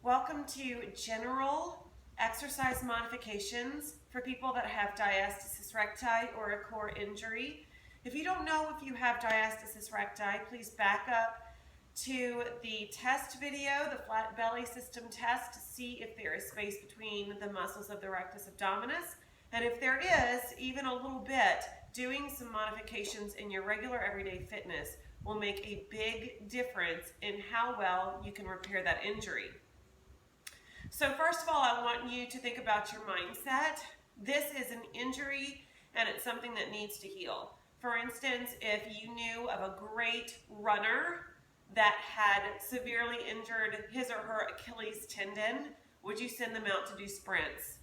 Welcome to general exercise modifications for people that have diastasis recti or a core injury. If you don't know if you have diastasis recti, please back up to the test video, the flat belly system test, to see if there is space between the muscles of the rectus abdominis. And if there is, even a little bit, doing some modifications in your regular everyday fitness will make a big difference in how well you can repair that injury. So first of all, I want you to think about your mindset. This is an injury and it's something that needs to heal. For instance, if you knew of a great runner that had severely injured his or her Achilles tendon, would you send them out to do sprints?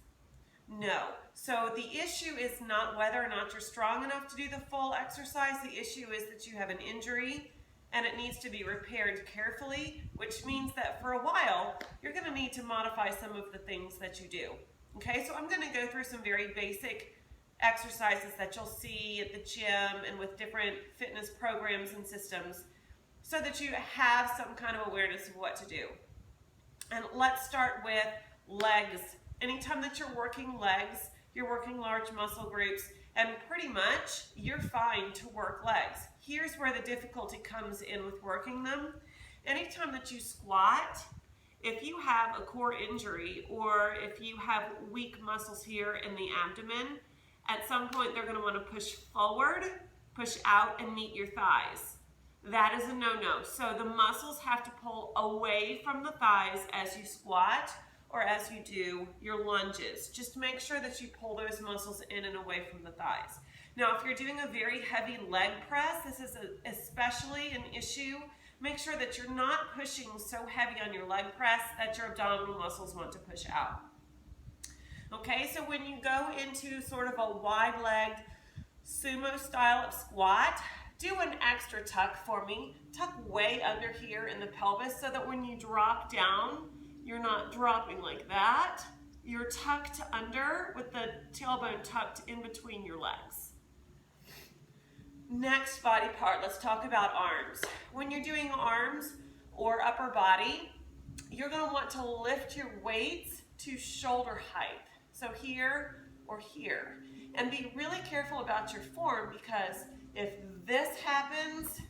No. So the issue is not whether or not you're strong enough to do the full exercise. The issue is that you have an injury and it needs to be repaired carefully, which means that for a while, you're going to need to modify some of the things that you do. Okay, so I'm going to go through some very basic exercises that you'll see at the gym and with different fitness programs and systems so that you have some kind of awareness of what to do. And let's start with legs. Anytime that you're working legs, you're working large muscle groups, and pretty much you're fine to work legs. Here's where the difficulty comes in with working them. Anytime that you squat, if you have a core injury or if you have weak muscles here in the abdomen, at some point they're going to want to push forward, push out, and meet your thighs. That is a no-no. So the muscles have to pull away from the thighs as you squat or as you do your lunges. Just make sure that you pull those muscles in and away from the thighs. Now, if you're doing a very heavy leg press, this is especially an issue. Make sure that you're not pushing so heavy on your leg press that your abdominal muscles want to push out. Okay, so when you go into sort of a wide-legged sumo style of squat, do an extra tuck for me. Tuck way under here in the pelvis so that when you drop down, you're not dropping like that. You're tucked under with the tailbone tucked in between your legs. Next body part, let's talk about arms. When you're doing arms or upper body, you're going to want to lift your weights to shoulder height. So here or here. And be really careful about your form because if this happens,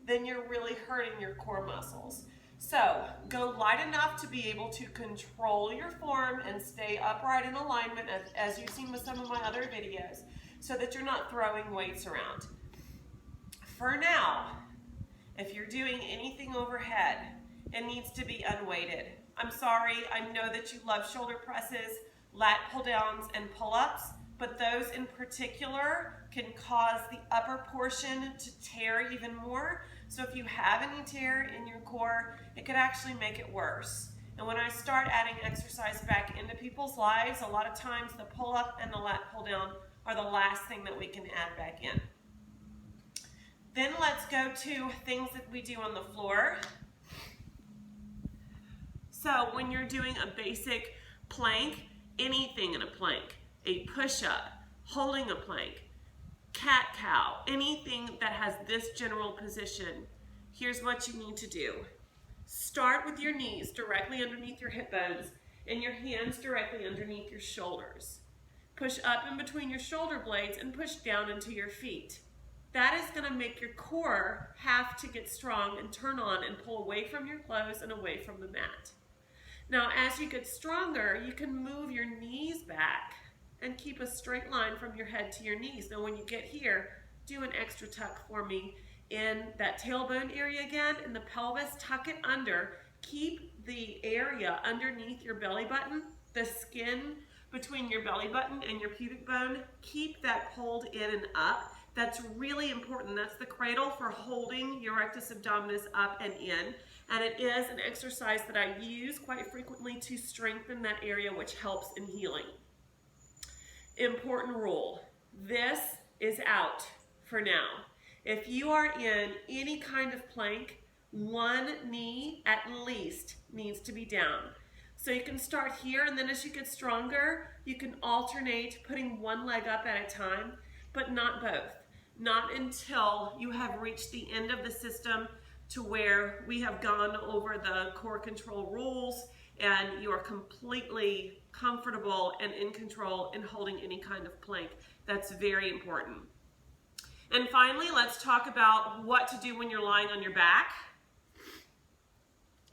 then you're really hurting your core muscles. So go light enough to be able to control your form and stay upright in alignment as you've seen with some of my other videos so that you're not throwing weights around. For now, if you're doing anything overhead, it needs to be unweighted. I'm sorry, I know that you love shoulder presses, lat pull downs, and pull-ups, but those in particular can cause the upper portion to tear even more. So if you have any tear in your core, it could actually make it worse. And when I start adding exercise back into people's lives, a lot of times the pull-up and the lat pull-down are the last thing that we can add back in. Then let's go to things that we do on the floor. So when you're doing a basic plank, anything in a plank, a push-up, holding a plank, cat-cow, anything that has this general position, here's what you need to do. Start with your knees directly underneath your hip bones and your hands directly underneath your shoulders. Push up in between your shoulder blades and push down into your feet. That is going to make your core have to get strong and turn on and pull away from your clothes and away from the mat. Now, as you get stronger, you can move your knees back and keep a straight line from your head to your knees. Now, when you get here, do an extra tuck for me in that tailbone area again, in the pelvis, tuck it under. Keep the area underneath your belly button, the skin between your belly button and your pubic bone, keep that pulled in and up. That's really important. That's the cradle for holding your rectus abdominis up and in. And it is an exercise that I use quite frequently to strengthen that area, which helps in healing. Important rule, this is out for now. If you are in any kind of plank, one knee at least needs to be down. So you can start here, and then as you get stronger, you can alternate putting one leg up at a time, but not both. Not until you have reached the end of the system to where we have gone over the core control rules and you are completely comfortable and in control in holding any kind of plank. That's very important. And finally, let's talk about what to do when you're lying on your back.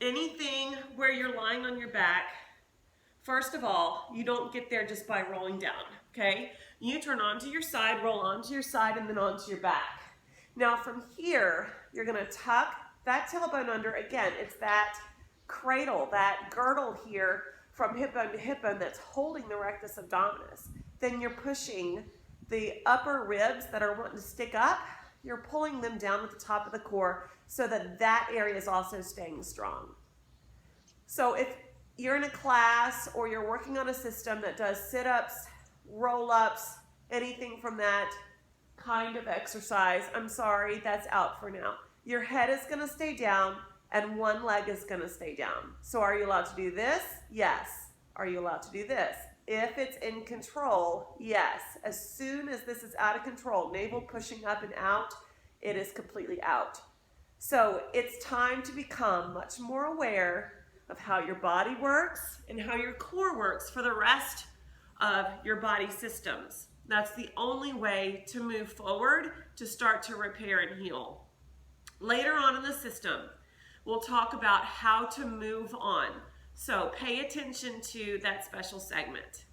Anything where you're lying on your back, first of all, you don't get there just by rolling down, okay? You turn onto your side, roll onto your side, and then onto your back. Now from here, you're gonna tuck that tailbone under. Again, it's that cradle, that girdle here from hip bone to hip bone that's holding the rectus abdominis. Then you're pushing the upper ribs that are wanting to stick up, you're pulling them down with the top of the core so that that area is also staying strong. So if you're in a class or you're working on a system that does sit-ups, roll-ups, anything from that kind of exercise, I'm sorry, that's out for now. Your head is going to stay down and one leg is going to stay down. So are you allowed to do this? Yes. Are you allowed to do this? If it's in control, yes. As soon as this is out of control, navel pushing up and out, it is completely out. So it's time to become much more aware of how your body works and how your core works for the rest of your body systems. That's the only way to move forward to start to repair and heal. Later on in the system, we'll talk about how to move on. So pay attention to that special segment.